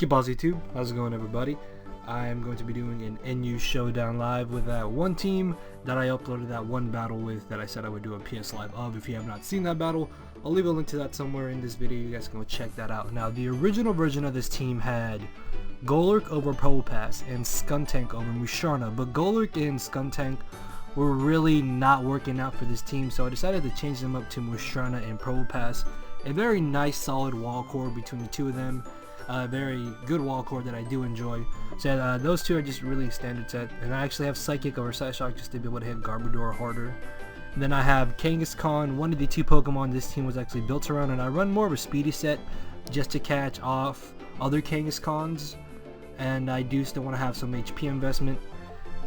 Goodballs YouTube, how's it going everybody? I am going to be doing an NU Showdown live with that one team that I uploaded that one battle with that I said I would do a PS Live of. If you have not seen that battle, I'll leave a link to that somewhere in this video. You guys can go check that out. Now, the original version of this team had Golurk over Probopass and Skuntank over Musharna, but Golurk and Skuntank were really not working out for this team, so I decided to change them up to Musharna and Probopass. A very nice solid wall core between the two of them. Very good wall core that I do enjoy. So those two are just really standard set, and I actually have Psychic over Sawk just to be able to hit Garbodor harder. And then I have Kangaskhan, one of the two Pokemon this team was actually built around, and I run more of a speedy set just to catch off other Kangaskhan's, and I do still want to have some HP investment.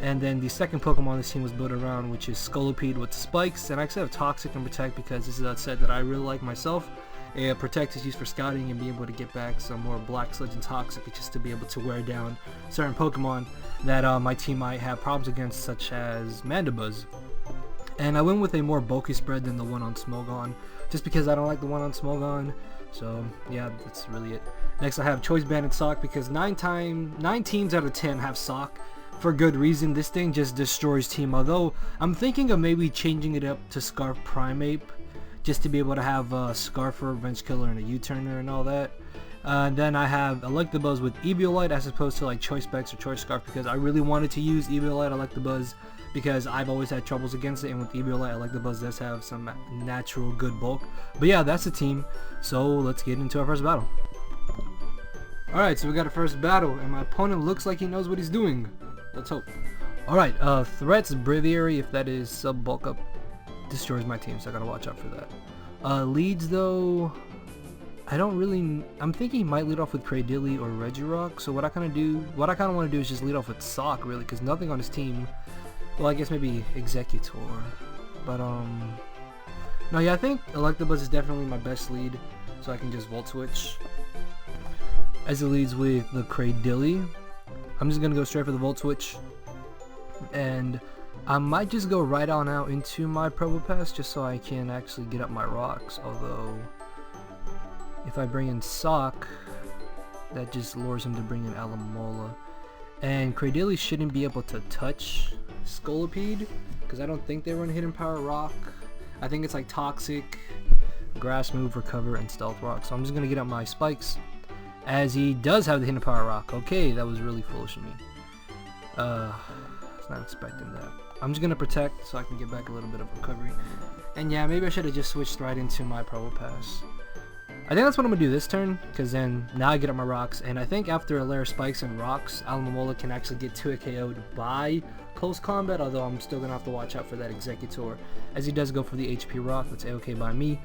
And then the second Pokemon this team was built around, which is Scolipede with Spikes, and I actually have Toxic and Protect because this is a set that I really like myself. Protect is used for scouting and being able to get back some more Black Sludge and Toxic just to be able to wear down certain Pokemon that my team might have problems against, such as Mandibuzz. And I went with a more bulky spread than the one on Smogon, just because I don't like the one on Smogon. So yeah, that's really it. Next I have Choice Band and Sawk because 9 teams out of 10 have Sawk. For good reason. This thing just destroys team, although I'm thinking of maybe changing it up to Scarf Primeape, just to be able to have Scarfer, Revenge Killer, and a U-turner and all that. Then I have Electabuzz with Eviolite as opposed to like Choice Specs or Choice Scarf because I really wanted to use Eviolite Electabuzz because I've always had troubles against it, and with Eviolite Electabuzz does have some natural good bulk. But yeah, that's the team, so let's get into our first battle. Alright, so we got a first battle, and my opponent looks like he knows what he's doing. Let's hope. Alright, threats Braviary, if that is sub bulk up, destroys my team, so I gotta watch out for that. Leads though, I don't really, I'm thinking he might lead off with Cradilly or Regirock, so what I kind of want to do is just lead off with Sawk really, because nothing on his team, well I guess maybe Executor, but no, yeah, I think Electabuzz is definitely my best lead, so I can just Volt Switch. As it leads with the Cradilly, I'm just gonna go straight for the Volt Switch, and I might just go right on out into my Probopass just so I can actually get up my rocks, although if I bring in Sawk, that just lures him to bring in Alamola. And Cradilly shouldn't be able to touch Scolipede because I don't think they run Hidden Power Rock. I think it's like Toxic, Grass Move, Recover, and Stealth Rock. So I'm just going to get up my Spikes as he does have the Hidden Power Rock. Okay, that was really foolish of me. I was not expecting that. I'm just going to Protect so I can get back a little bit of recovery. And yeah, maybe I should have just switched right into my Probopass. I think that's what I'm going to do this turn, because then now I get up my rocks, and I think after a layer of Spikes and Rocks, Alamola can actually get 2 KO'd by close combat, although I'm still going to have to watch out for that Executor, as he does go for the HP Rock. That's A-okay by me.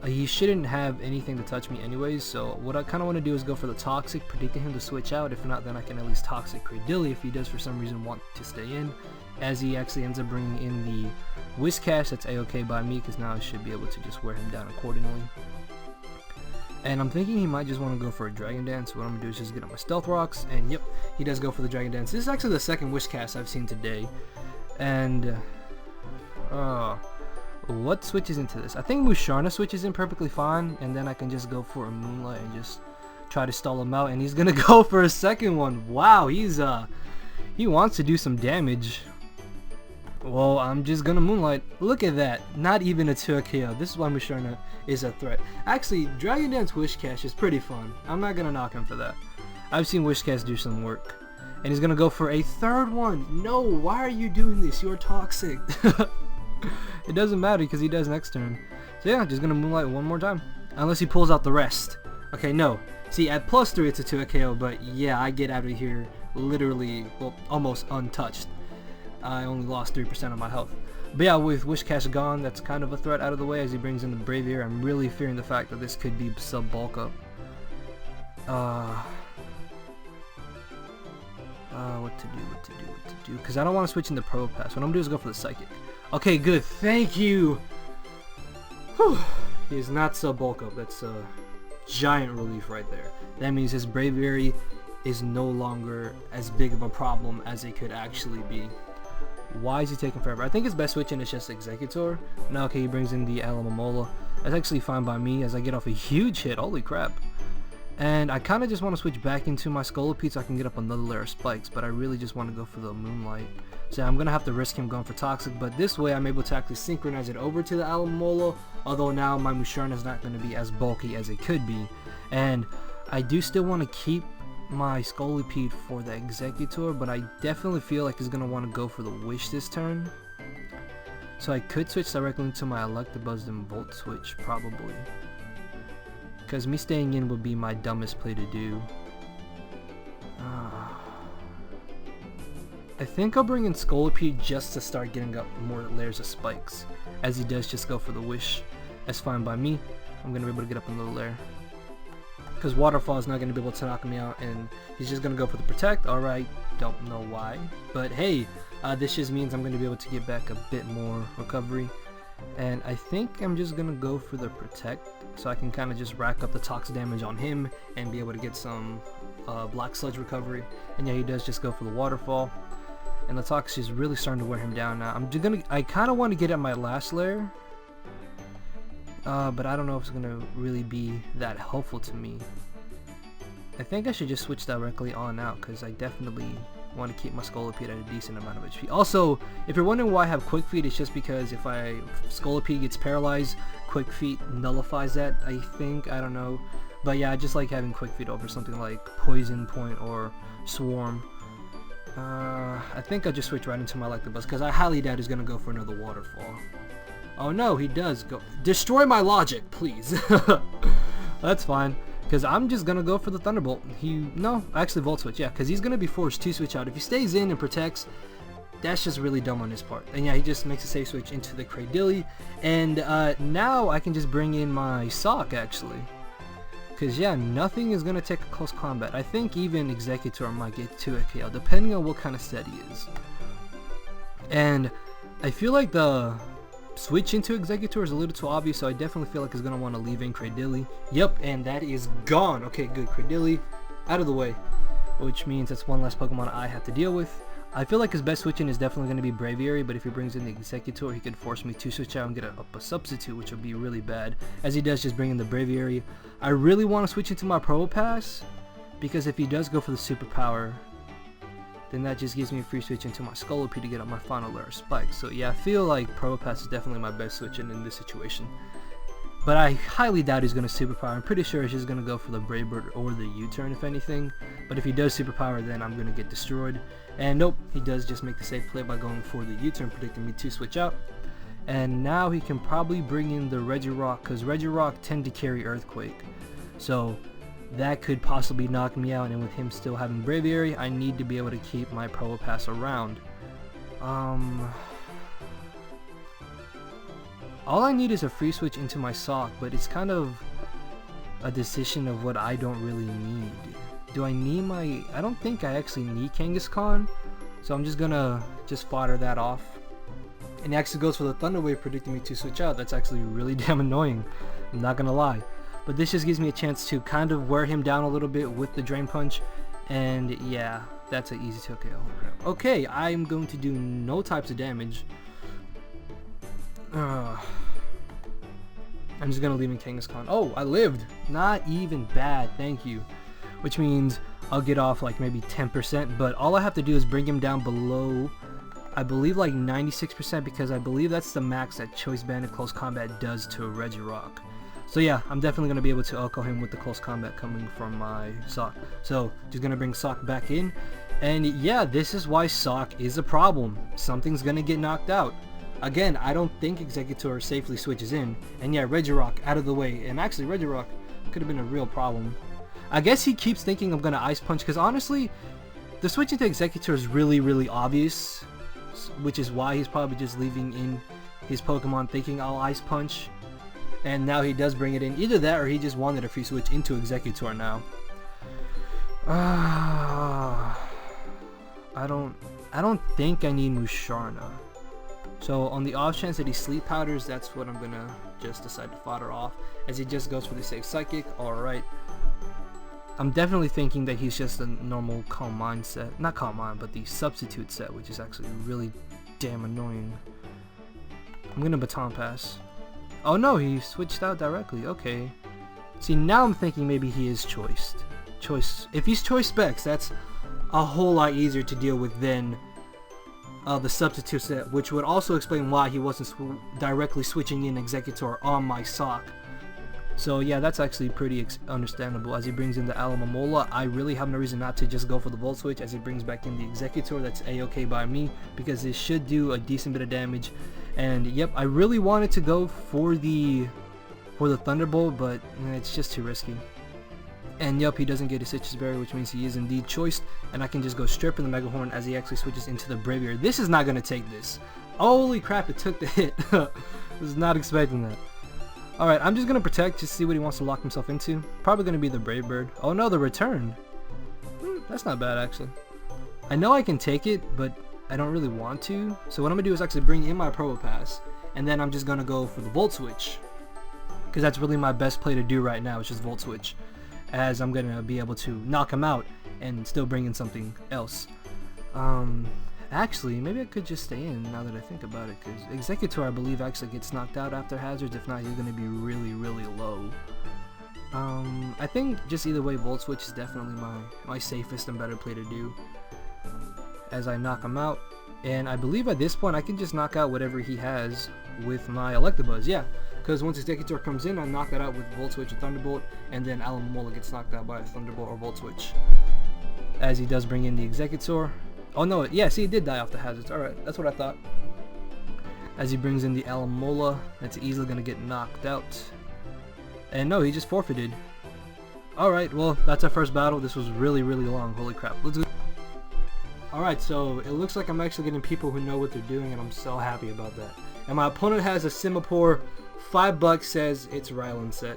He shouldn't have anything to touch me anyways, so what I kind of want to do is go for the Toxic, predicting him to switch out. If not, then I can at least Toxic Cradilly if he does for some reason want to stay in, as he actually ends up bringing in the Whiscash. That's A-okay by me, because now I should be able to just wear him down accordingly. And I'm thinking he might just want to go for a Dragon Dance. What I'm going to do is just get up my Stealth Rocks, and yep, he does go for the Dragon Dance. This is actually the second Whiscash I've seen today, and what switches into this? I think Musharna switches in perfectly fine, and then I can just go for a Moonlight and just try to stall him out, and he's gonna go for a second one. Wow, he wants to do some damage. Well, I'm just gonna Moonlight. Look at that, not even a 2 KO. This is why Musharna is a threat. Actually, Dragon Dance Whiscash is pretty fun. I'm not gonna knock him for that. I've seen Whiscash do some work. And he's gonna go for a third one. No, why are you doing this? You're toxic. It doesn't matter because he does next turn. So yeah, just gonna Moonlight one more time. Unless he pulls out the rest. Okay, no. See, at +3 it's a 2 KO, but yeah, I get out of here literally, well, almost untouched. I only lost 3% of my health. But yeah, with Whiscash gone, that's kind of a threat out of the way as he brings in the Braviary. I'm really fearing the fact that this could be sub bulk up. What to do, because I don't want to switch into Probopass. What I'm going to do is go for the Psychic. Okay, good, thank you! Whew. He is not sub bulk up, that's a giant relief right there. That means his Braviary is no longer as big of a problem as it could actually be. Why is he taking forever? I think his best switch in is just Executor. Now, okay, he brings in the Alamola. That's actually fine by me as I get off a huge hit. Holy crap. And I kind of just want to switch back into my Scolipede so I can get up another layer of spikes, but I really just want to go for the Moonlight. So I'm going to have to risk him going for Toxic, but this way I'm able to actually synchronize it over to the Alomola, although now my Musharna is not going to be as bulky as it could be. And I do still want to keep my Scolipede for the Executor, but I definitely feel like he's going to want to go for the Wish this turn. So I could switch directly into my Electabuzz and Volt Switch, probably. Because me staying in would be my dumbest play to do. I think I'll bring in Scolipede just to start getting up more layers of spikes. As he does just go for the Wish. That's fine by me. I'm going to be able to get up another layer. Because Waterfall is not going to be able to knock me out, and he's just going to go for the Protect. Alright, don't know why. But hey, this just means I'm going to be able to get back a bit more recovery. And I think I'm just going to go for the Protect, so I can kind of just rack up the Toxic damage on him and be able to get some Black Sludge recovery. And yeah, he does just go for the Waterfall. And the Toxic is really starting to wear him down now. I kind of want to get at my last layer. But I don't know if it's going to really be that helpful to me. I think I should just switch directly on out, because I definitely want to keep my Scolipede at a decent amount of HP. Also, if you're wondering why I have Quick Feet, it's just because if Scolipede gets paralyzed, Quick Feet nullifies that, I think. I don't know. But yeah, I just like having Quick Feet over something like Poison Point or Swarm. I think I'll just switch right into my Electabuzz, because I highly doubt he's going to go for another Waterfall. Oh no, he does go. Destroy my logic, please. That's fine, because I'm just going to go for the Thunderbolt. No, actually Volt Switch, yeah, because he's going to be forced to switch out. If he stays in and protects, that's just really dumb on his part. And yeah, he just makes a safe switch into the Cradily. And now I can just bring in my Sawk, actually. Because yeah, nothing is going to take a close combat. I think even Executor might get 2 KO, depending on what kind of set he is. And I feel like the switch into Executor is a little too obvious, so I definitely feel like he's going to want to leave in Cradily. Yep, and that is gone. Okay, good. Cradily out of the way, which means that's one less Pokemon I have to deal with. I feel like his best switch in is definitely going to be Braviary, but if he brings in the Executor, he could force me to switch out and get up a substitute, which would be really bad. As he does just bring in the Braviary. I really want to switch into my Probopass, because if he does go for the Superpower, then that just gives me a free switch into my Scolipede to get up my final layer of spikes. So yeah, I feel like Probopass is definitely my best switch in this situation. But I highly doubt he's going to Superpower. I'm pretty sure he's just going to go for the Brave Bird or the U-turn if anything. But if he does Superpower, then I'm going to get destroyed. And nope, he does just make the safe play by going for the U-turn, predicting me to switch out. And now he can probably bring in the Regirock, because Regirock tend to carry Earthquake. So that could possibly knock me out, and with him still having Braviary, I need to be able to keep my Probopass around. All I need is a free switch into my Sawk, but it's kind of a decision of what I don't really need. Do I need my... I don't think I actually need Kangaskhan, so I'm just gonna fodder that off. And he actually goes for the Thunder Wave, predicting me to switch out. That's actually really damn annoying, I'm not gonna lie. But this just gives me a chance to kind of wear him down a little bit with the Drain Punch, and yeah, that's an easy 2 KO. Okay, I'm going to do no types of damage. I'm just gonna leave in Kangaskhan. Oh, I lived! Not even bad, thank you. Which means I'll get off like maybe 10%, but all I have to do is bring him down below, I believe, like 96%, because I believe that's the max that Choice Banded Close Combat does to a Regirock. So yeah, I'm definitely going to be able to Oko him with the Close Combat coming from my Sawk. So just going to bring Sawk back in. And yeah, this is why Sawk is a problem. Something's going to get knocked out. Again, I don't think Executor safely switches in. And yeah, Regirock out of the way. And actually, Regirock could have been a real problem. I guess he keeps thinking I'm going to Ice Punch, because honestly, the switch into Executor is really, really obvious. Which is why he's probably just leaving in his Pokemon thinking I'll Ice Punch. And now he does bring it in. Either that or he just wanted a free switch into Executor now. I don't think I need Musharna. So on the off chance that he Sleep Powders, that's what I'm gonna just decide to fodder off, as he just goes for the safe Psychic. Alright. I'm definitely thinking that he's just a normal Calm Mind set. Not Calm Mind, but the Substitute set, which is actually really damn annoying. I'm gonna Baton Pass. Oh no, he switched out directly. Okay. See, now I'm thinking maybe he is choiced. If he's choice specs, that's a whole lot easier to deal with than the substitute set, which would also explain why he wasn't directly switching in Executor on my Sawk. So yeah, that's actually pretty understandable. As he brings in the Alomomola, I really have no reason not to just go for the Volt Switch. As he brings back in the Executor, that's a-okay by me, because it should do a decent bit of damage. And yep, I really wanted to go for the Thunderbolt, but it's just too risky. And yep, he doesn't get a Citrus Berry, which means he is indeed choiced, and I can just go straight for the Mega Horn as he actually switches into the Braviary. This is not going to take this. Holy crap, it took the hit. Was not expecting that. Alright, I'm just going to protect, just see what he wants to lock himself into. Probably going to be the Brave Bird. Oh no, the return. That's not bad, actually. I know I can take it, but I don't really want to. So what I'm going to do is actually bring in my Probopass, and then I'm just going to go for the Volt Switch. Because that's really my best play to do right now, is just Volt Switch. As I'm going to be able to knock him out and still bring in something else. Actually, maybe I could just stay in now that I think about it, because Executor, I believe, actually gets knocked out after hazards. If not, he's going to be really, really low. I think just either way, Volt Switch is definitely my safest and better play to do. As I knock him out, and I believe at this point I can just knock out whatever he has with my Electabuzz, yeah. Because once Executor comes in, I knock that out with Volt Switch or Thunderbolt, and then Alomomola gets knocked out by a Thunderbolt or Volt Switch. As he does bring in the Executor. Oh no, yeah, see, he did die off the hazards. Alright, that's what I thought. As he brings in the Alomomola, that's easily going to get knocked out. And no, he just forfeited. Alright, well, that's our first battle. This was really, really long. Holy crap. Let's go. Alright, so it looks like I'm actually getting people who know what they're doing, and I'm so happy about that. And my opponent has a Simipour. $5 says it's Ryland set.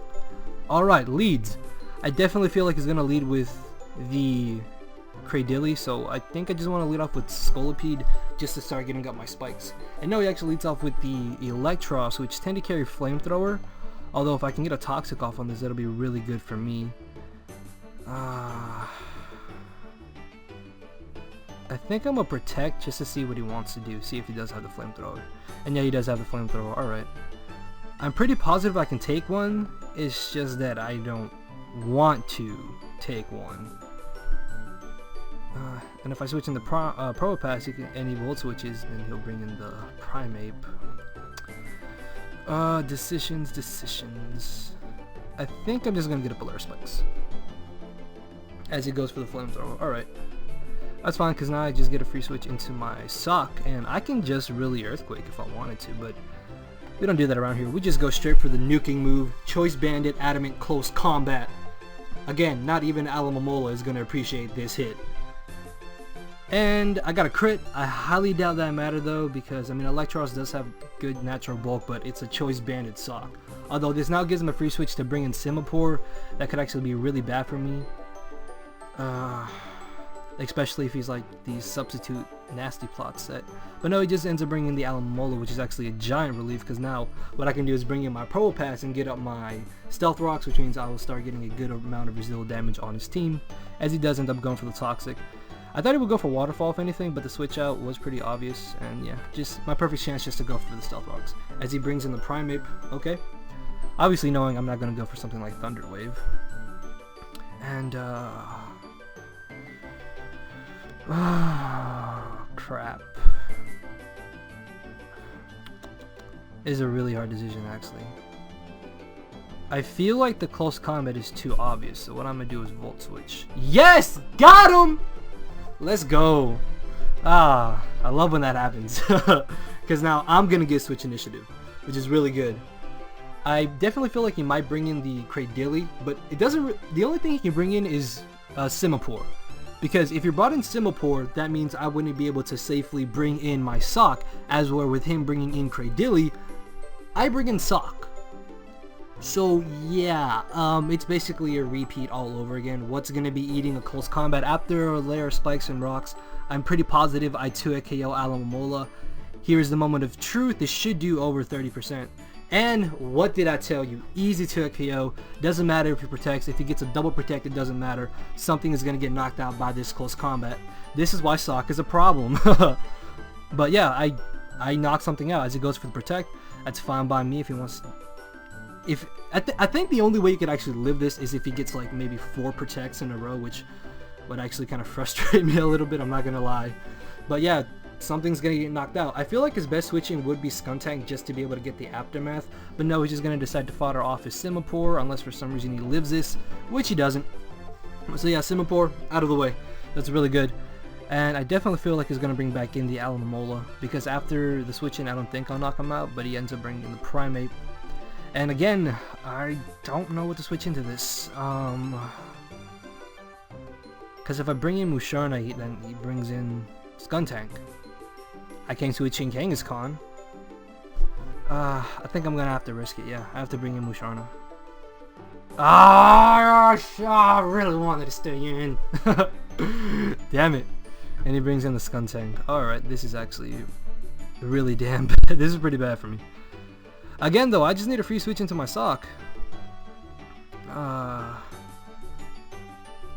Alright, leads. I definitely feel like he's going to lead with the Cradily, so I think I just want to lead off with Scolipede just to start getting up my spikes. And no, he actually leads off with the Electros, which tend to carry Flamethrower. Although if I can get a Toxic off on this, that'll be really good for me. I think I'm going to Protect just to see what he wants to do, see if he does have the Flamethrower. And yeah, he does have the Flamethrower, alright. I'm pretty positive I can take one, it's just that I don't want to take one. And if I switch in the Probopass and he Volt Switches, then he'll bring in the Primeape. Decisions. I think I'm just going to get a Polaris Spikes. As he goes for the Flamethrower, alright. That's fine, because now I just get a free switch into my Sawk, and I can just really Earthquake if I wanted to, but we don't do that around here. We just go straight for the nuking move. Choice Bandit, Adamant, Close Combat. Again, not even Alomomola is going to appreciate this hit. And I got a crit. I highly doubt that matter though, because I mean Electros does have good natural bulk, but it's a Choice Bandit Sawk. Although this now gives him a free switch to bring in Simipour, that could actually be really bad for me. Especially if he's like the substitute nasty plot set. But no, he just ends up bringing the Alomomola, which is actually a giant relief, because now what I can do is bring in my Probopass and get up my Stealth Rocks, which means I will start getting a good amount of residual damage on his team, as he does end up going for the Toxic. I thought he would go for Waterfall if anything, but the switch out was pretty obvious, and yeah, just my perfect chance just to go for the Stealth Rocks. As he brings in the Primeape, okay. Obviously knowing I'm not going to go for something like Thunder Wave. And, crap. It is a really hard decision, actually. I feel like the Close Combat is too obvious, so what I'm going to do is Volt Switch. Yes! Got him! Let's go. I love when that happens. Because now I'm going to get Switch Initiative, which is really good. I definitely feel like he might bring in the Cradily, but it doesn't. The only thing he can bring in is Simipour. Because if you brought in Simipour, that means I wouldn't be able to safely bring in my Sawk, as where with him bringing in Cradily, I bring in Sawk. So yeah, it's basically a repeat all over again. What's going to be eating a Close Combat after a layer of Spikes and Rocks? I'm pretty positive I 2-hit KO Alomomola. Here's the moment of truth. This should do over 30%. And what did I tell you? Easy 2-hit KO. Doesn't matter if he protects. If he gets a double protect, it doesn't matter. Something is going to get knocked out by this Close Combat. This is why Sawk is a problem. But yeah, I knock something out as he goes for the protect. That's fine by me if he wants to. if I think the only way you could actually live this is if he gets like maybe 4 protects in a row, which would actually kind of frustrate me a little bit, I'm not gonna lie. But yeah, something's gonna get knocked out. I feel like his best switching would be Skuntank just to be able to get the Aftermath, but no, he's just gonna decide to fodder off his Simipour unless for some reason he lives this, which he doesn't. So yeah, Simipour out of the way. That's really good. And I definitely feel like he's going to bring back in the Alomomola, because after the switching I don't think I'll knock him out, but he ends up bringing in the Primeape. And again, I don't know what to switch into this. Because if I bring in Musharna, then he brings in Skuntank. I can't switch in Kangaskhan. I think I'm going to have to risk it, yeah. I have to bring in Musharna. I really wanted to stay in. Damn it. And he brings in the Skuntank. Alright, this is actually really damn bad. This is pretty bad for me. Again though, I just need a free switch into my Sawk. I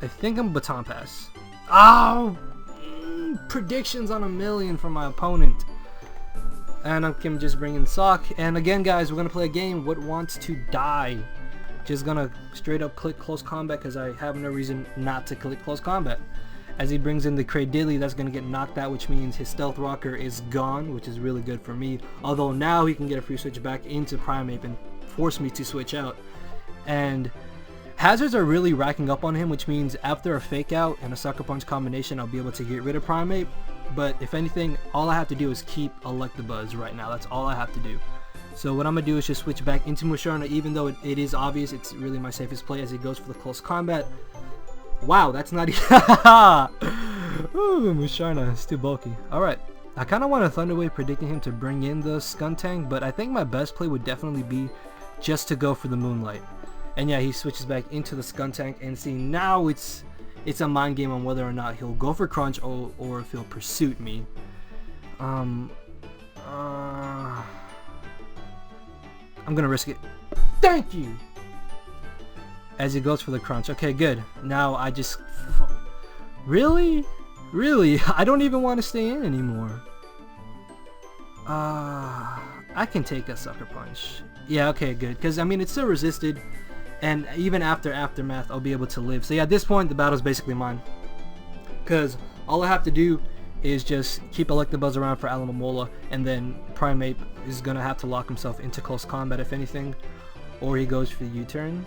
think I'm Baton Pass. Oh! Predictions on a million from my opponent. And I can just bring in Sawk. And again guys, we're going to play a game, What Wants to Die. Just gonna straight up click close combat because I have no reason not to click close combat. As he brings in the Cradilly, that's gonna get knocked out, which means his Stealth Rocker is gone, which is really good for me. Although now he can get a free switch back into Primeape and force me to switch out. And hazards are really racking up on him, which means after a Fake Out and a Sucker Punch combination, I'll be able to get rid of Primeape. But if anything, all I have to do is keep Electabuzz right now. That's all I have to do. So what I'm going to do is just switch back into Musharna, even though it is obvious it's really my safest play as he goes for the close combat. Wow, that's not even... Ooh, Musharna is too bulky. Alright, I kind of want a Thunder Wave predicting him to bring in the Skuntank, but I think my best play would definitely be just to go for the Moonlight. And yeah, he switches back into the Skuntank, and see, now it's a mind game on whether or not he'll go for Crunch or if he'll Pursuit me. I'm gonna risk it. Thank you! As he goes for the Crunch. Okay, good. Now I just... Really? Really? I don't even want to stay in anymore. I can take a Sucker Punch. Yeah, okay, good. Because, I mean, it's still resisted. And even after Aftermath, I'll be able to live. So yeah, at this point, the battle's basically mine. Because all I have to do is just keep Electabuzz around for Alomomola, and then Primeape is going to have to lock himself into close combat if anything. Or he goes for the U-turn.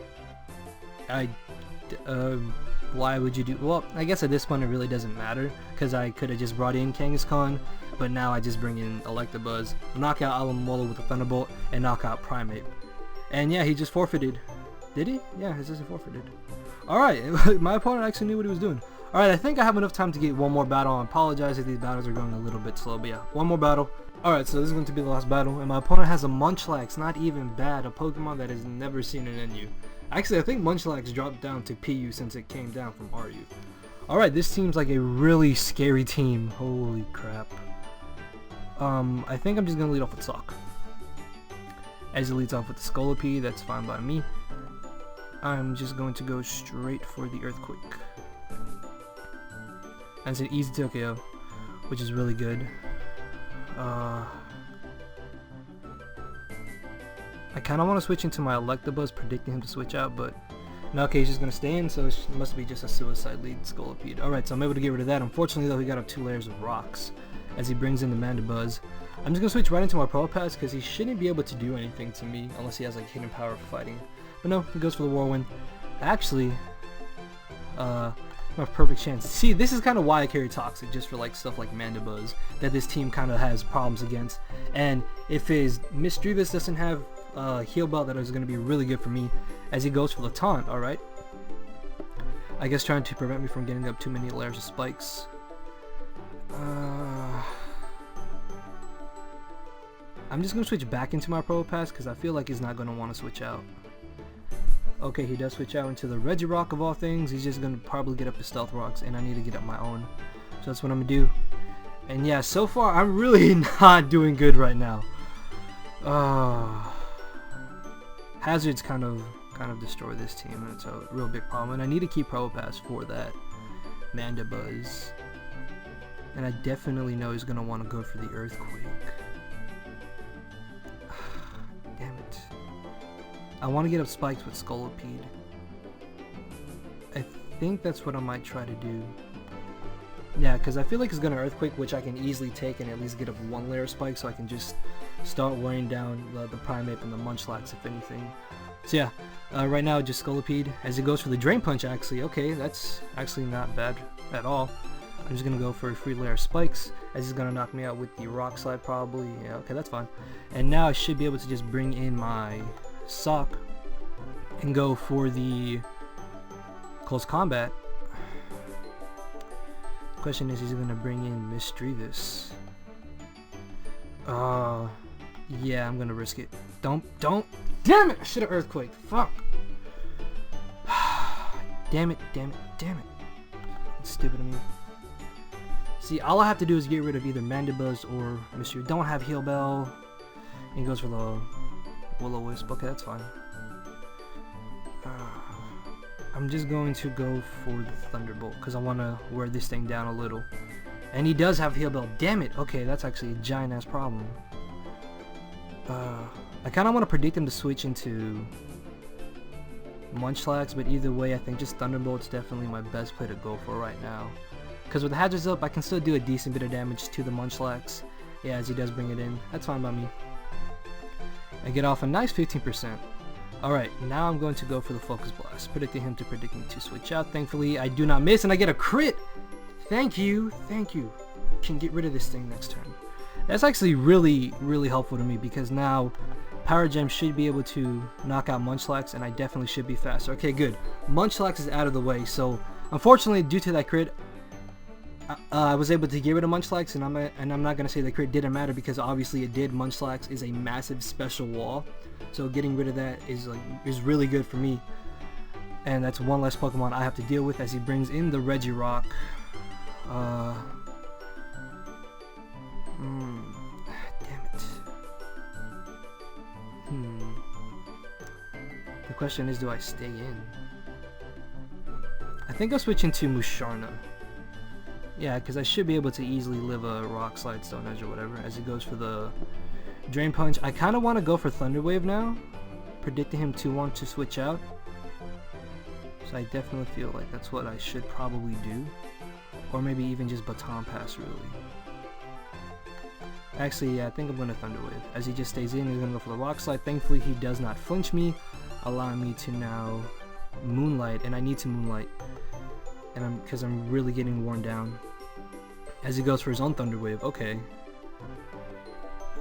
Why would you do... Well, I guess at this point it really doesn't matter, because I could have just brought in Kangaskhan, but now I just bring in Electabuzz, knock out Alomomola with a Thunderbolt, and knock out Primeape. And yeah, he just forfeited. Did he? Yeah, he just forfeited. Alright, my opponent actually knew what he was doing. Alright, I think I have enough time to get one more battle. I apologize if these battles are going a little bit slow, but yeah, one more battle. Alright, so this is going to be the last battle, and my opponent has a Munchlax, not even bad, a Pokemon that has never seen an NU. Actually, I think Munchlax dropped down to PU since it came down from RU. Alright, this seems like a really scary team. Holy crap. I think I'm just going to lead off with Sawk. As he leads off with the Scolipede, that's fine by me. I'm just going to go straight for the Earthquake. And it's an easy Tokyo, which is really good. I kind of want to switch into my Electabuzz, predicting him to switch out, but no, okay, he's just going to stay in, so it must be just a suicide lead Scolipede. Alright, so I'm able to get rid of that. Unfortunately, though, he got up 2 layers of rocks as he brings in the Mandibuzz. I'm just going to switch right into my Probopass because he shouldn't be able to do anything to me unless he has like hidden power for fighting. But no, he goes for the Whirlwind. Actually, my perfect chance. See, this is kind of why I carry Toxic, just for like stuff like Mandibuzz that this team kind of has problems against. And if his Misdreavus doesn't have Heal Belt, that is going to be really good for me as he goes for the Taunt. Alright, I guess trying to prevent me from getting up too many layers of spikes. I'm just going to switch back into my Probopass because I feel like he's not going to want to switch out. Okay, he does switch out into the Regirock of all things. He's just going to probably get up his Stealth Rocks, and I need to get up my own. So that's what I'm going to do. And yeah, so far I'm really not doing good right now. Hazards kind of destroy this team, and it's a real big problem. And I need to keep Probopass for that Mandibuzz. And I definitely know he's going to want to go for the Earthquake. Damn it. I want to get up spikes with Scolipede. I think that's what I might try to do. Yeah, because I feel like it's going to Earthquake, which I can easily take and at least get up 1 layer of spike, so I can just start wearing down the Primeape and the Munchlax, if anything. So yeah, right now just Scolipede. As it goes for the Drain Punch, actually, okay, that's actually not bad at all. I'm just going to go for a free layer of spikes, as he's going to knock me out with the Rock Slide probably. Yeah, okay, that's fine. And now I should be able to just bring in my Sawk and go for the Close Combat. The question is he going to bring in Misdreavus? Yeah, I'm going to risk it. Don't! Damn it! I should have Earthquake. Fuck! Damn it. It's stupid of me. See, all I have to do is get rid of either Mandibuzz or Misdreavus. Don't have Heal Bell. And he goes for the Will-O-Wisp. Okay, that's fine. I'm just going to go for the Thunderbolt because I want to wear this thing down a little. And he does have Heal Bell. Damn it! Okay, that's actually a giant ass problem. I kind of want to predict him to switch into Munchlax, but either way, I think just Thunderbolt's definitely my best play to go for right now. Because with the Hazards up, I can still do a decent bit of damage to the Munchlax. Yeah, as he does bring it in. That's fine by me. I get off a nice 15%. Alright, now I'm going to go for the Focus Blast, predicting him to predict me to switch out. Thankfully, I do not miss, and I get a crit! Thank you! Can get rid of this thing next turn. That's actually really helpful to me, because now Power Gem should be able to knock out Munchlax, and I definitely should be faster. Okay, good. Munchlax is out of the way, so unfortunately, due to that crit, I was able to get rid of Munchlax, and I'm not going to say the crit didn't matter, because obviously it did. Munchlax is a massive special wall, so getting rid of that is really good for me. And that's one less Pokemon I have to deal with as he brings in the Regirock. Damn it. The question is, do I stay in? I think I'll switch into Musharna. Yeah, because I should be able to easily live a Rock Slide, Stone Edge, or whatever, as he goes for the Drain Punch. I kind of want to go for Thunder Wave now, predicting him to want to switch out. So I definitely feel like that's what I should probably do. Or maybe even just Baton Pass, really. Actually, yeah, I think I'm going to Thunder Wave. As he just stays in, he's going to go for the Rock Slide. Thankfully, he does not flinch me, allowing me to now Moonlight, and I need to Moonlight. And because I'm really getting worn down. As he goes for his own Thunder Wave. Okay.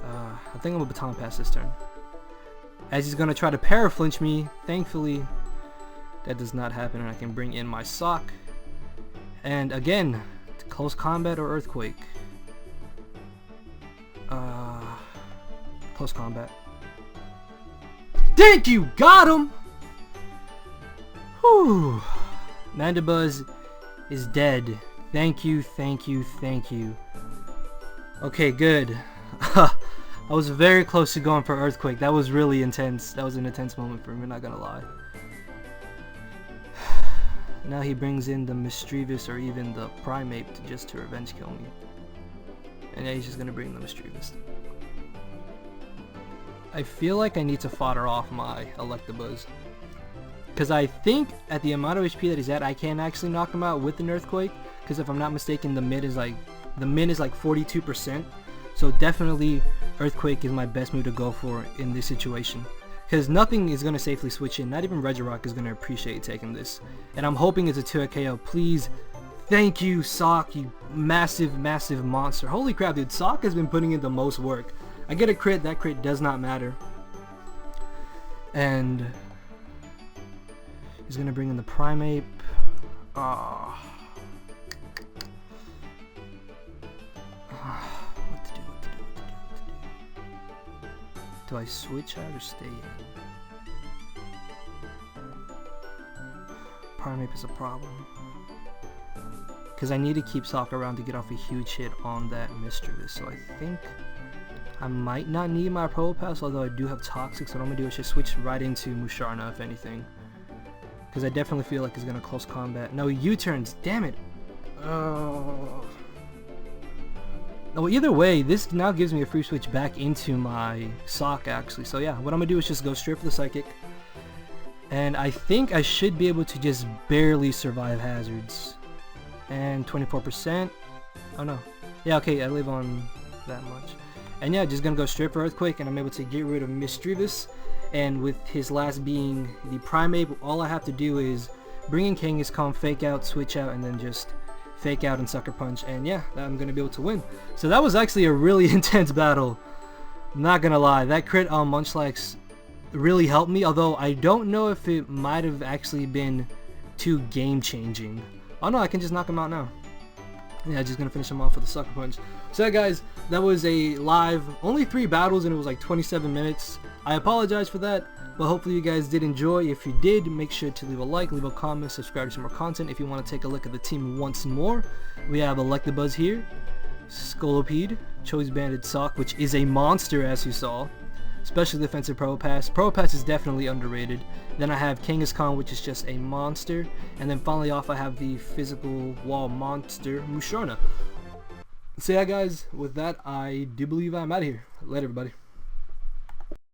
I think I'm going to Baton Pass this turn. As he's going to try to Para-Flinch me. Thankfully, that does not happen, and I can bring in my Sawk. And again, Close Combat or Earthquake. Close Combat. Thank you! Got him! Whew. Mandibuzz is dead. Thank you. Okay, good. I was very close to going for Earthquake. That was really intense. That was an intense moment for me, not gonna lie. Now he brings in the Misdreavus or even the Primeape just to revenge kill me. And yeah, he's just gonna bring the Misdreavus. I feel like I need to fodder off my Electabuzz. Because I think at the amount of HP that he's at, I can actually knock him out with an Earthquake. Because if I'm not mistaken, the min is like 42%. So definitely Earthquake is my best move to go for in this situation. Because nothing is going to safely switch in. Not even Regirock is going to appreciate taking this. And I'm hoping it's a 2-hit KO. Please. Thank you, Sawk, you massive monster. Holy crap, dude. Sawk has been putting in the most work. I get a crit. That crit does not matter. And he's going to bring in the Primeape. What to do? Do I switch out or stay in? Primeape is a problem. Because I need to keep Sawk around to get off a huge hit on that Misdreavus. So I think I might not need my Pro Pass, although I do have Toxic. So what I'm going to do is just switch right into Musharna, if anything. Because I definitely feel like he's going to Close Combat. No, U-turns. Damn it. Oh. Well, either way, this now gives me a free switch back into my Sawk, actually. So yeah, what I'm going to do is just go straight for the Psychic. And I think I should be able to just barely survive hazards. And 24%. Oh no. Yeah, okay, I live on that much. And yeah, just gonna go straight for Earthquake, and I'm able to get rid of Mischievous. And with his last being the Primate, all I have to do is bring in Kangaskhan, fake out, switch out, and then just fake out and Sucker Punch. And yeah, I'm gonna be able to win. So that was actually a really intense battle. I'm not gonna lie, that crit on Munchlax really helped me, although I don't know if it might have actually been too game changing. Oh no, I can just knock him out now. Yeah, just gonna finish him off with a Sucker Punch. So yeah, guys, that was a live, only 3 battles, and it was like 27 minutes. I apologize for that, but hopefully you guys did enjoy. If you did, make sure to leave a like, leave a comment, subscribe to some more content. If you want to take a look at the team once more, we have Electabuzz here, Scolipede, Choice Banded Sawk, which is a monster as you saw, Special Defensive Probopass. Probopass is definitely underrated. Then I have Kangaskhan, which is just a monster. And then finally off I have the physical wall monster, Musharna. So yeah guys, with that I do believe I'm out of here. Later everybody.